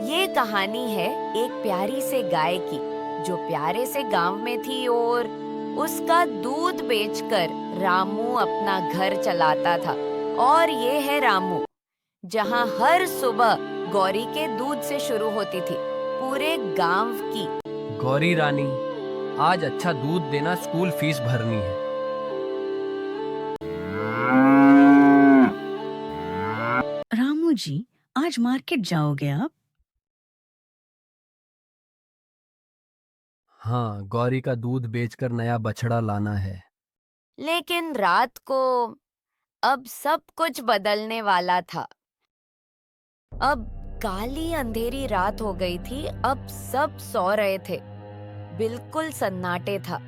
ये कहानी है एक प्यारी से गाय की जो प्यारे से गांव में थी और उसका दूध बेचकर रामू अपना घर चलाता था। और ये है रामू, जहाँ हर सुबह गौरी के दूध से शुरू होती थी पूरे गांव की। गौरी रानी, आज अच्छा दूध देना, स्कूल फीस भरनी है। रामू जी, आज मार्केट जाओगे आप? हाँ, गौरी का दूध बेचकर नया बछड़ा लाना है। लेकिन रात को अब सब कुछ बदलने वाला था। अब काली अंधेरी रात हो गई थी। अब सब सो रहे थे, बिल्कुल सन्नाटे था।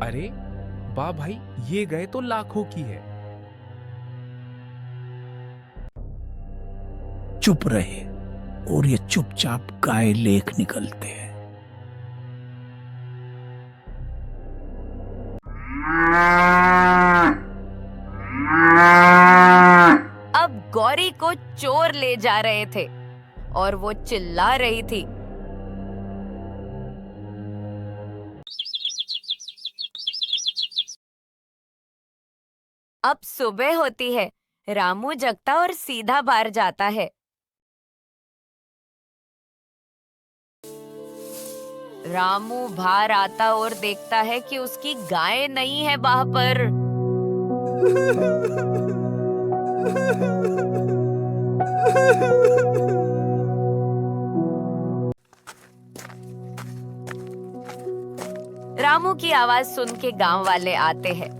अरे वाह भाई, ये गए तो लाखों की है। चुप रहे और ये चुपचाप गाय लेख निकलते हैं। अब गौरी को चोर ले जा रहे थे और वो चिल्ला रही थी। अब सुबह होती है। रामू जगता और सीधा बाहर जाता है। रामू बाहर आता और देखता है कि उसकी गाय नहीं है वहां पर। रामू की आवाज सुन के गांव वाले आते हैं।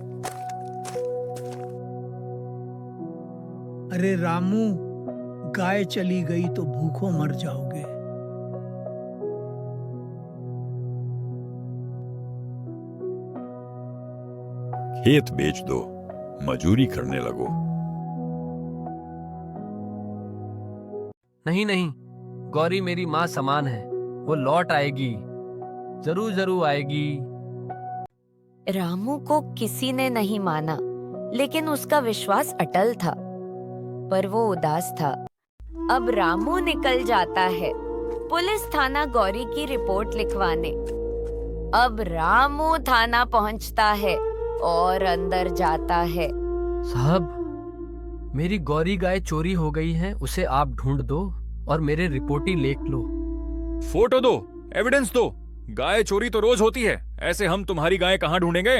अरे रामू, गाय चली गई तो भूखों मर जाओगे। खेत बेच दो, मजूरी करने लगो। नहीं नहीं, गौरी मेरी माँ समान है। वो लौट आएगी, जरूर जरूर आएगी। रामू को किसी ने नहीं माना, लेकिन उसका विश्वास अटल था। पर वो उदास था। अब रामू निकल जाता है पुलिस थाना गौरी की रिपोर्ट लिखवाने। अब रामू थाना पहुंचता है और अंदर जाता है। साहब, मेरी गौरी गाय चोरी हो गई है, उसे आप ढूंढ दो और मेरे रिपोर्टी लेख लो। फोटो दो, एविडेंस दो। गाय चोरी तो रोज होती है, ऐसे हम तुम्हारी गाय कहाँ ढूंढेंगे?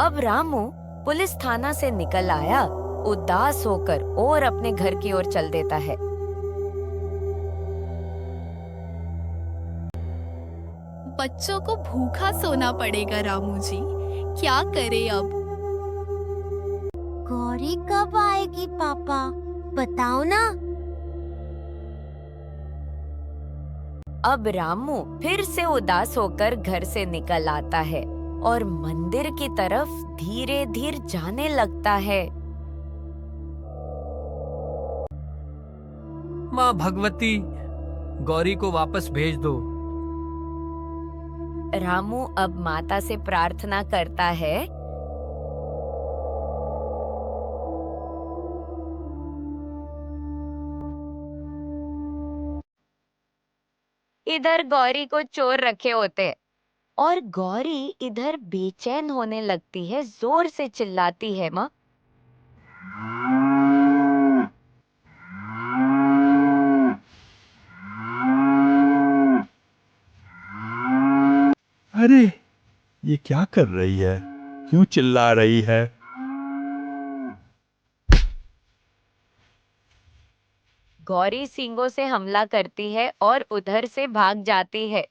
अब रामू पुलिस थाना से निकल आया उदास होकर और अपने घर की ओर चल देता है। बच्चों को भूखा सोना पड़ेगा रामू जी, क्या करे अब? गौरी कब आएगी पापा, बताओ ना। अब रामू फिर से उदास होकर घर से निकल आता है और मंदिर की तरफ धीरे धीरे जाने लगता है। माँ भगवती, गौरी को वापस भेज दो। रामू अब माता से प्रार्थना करता है। इधर गौरी को चोर रखे होते हैं और गौरी इधर बेचैन होने लगती है, जोर से चिल्लाती है, माँ। अरे, ये क्या कर रही है? क्यों चिल्ला रही है? गौरी सींगों से हमला करती है और उधर से भाग जाती है।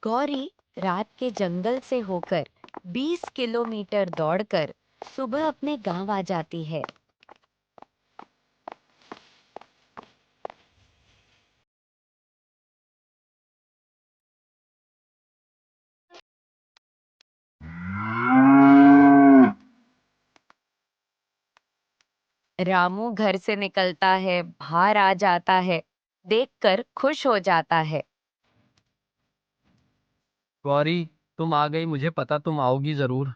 गौरी रात के जंगल से होकर 20 किलोमीटर दौड़कर सुबह अपने गांव आ जाती है। रामू घर से निकलता है, बाहर आ जाता है, देखकर खुश हो जाता है। गौरी, तुम आ गई, मुझे पता तुम आओगी जरूर।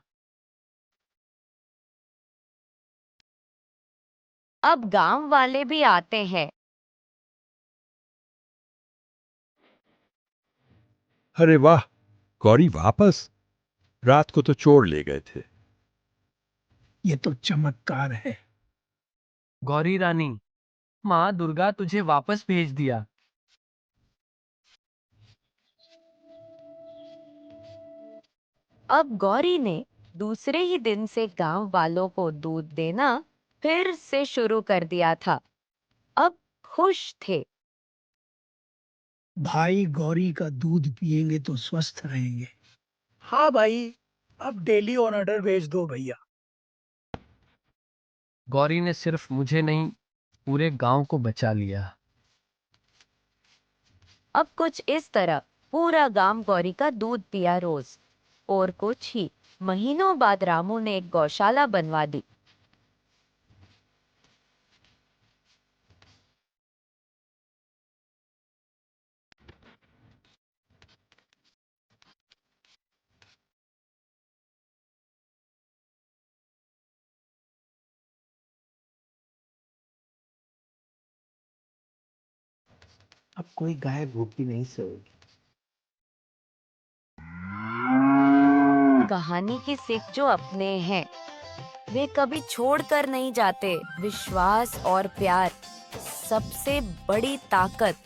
अब गांव वाले भी आते हैं। अरे वाह, गौरी वापस। रात को तो चोर ले गए थे। ये तो चमत्कार है। गौरी रानी, माँ दुर्गा तुझे वापस भेज दिया। अब गौरी ने दूसरे ही दिन से गांव वालों को दूध देना फिर से शुरू कर दिया था। अब खुश थे। भाई गौरी का दूध पिएंगे तो स्वस्थ रहेंगे। हाँ भाई, अब डेली ऑन ऑर्डर भेज दो भैया। गौरी ने सिर्फ मुझे नहीं, पूरे गांव को बचा लिया। अब कुछ इस तरह पूरा गांव गौरी का दूध पिया रोज। और कुछ ही महीनों बाद रामू ने एक गौशाला बनवा दी। अब कोई गाय भूखी नहीं सोएगी। कहानी की सीख जो अपने हैं वे कभी छोड़कर नहीं जाते। विश्वास और प्यार सबसे बड़ी ताकत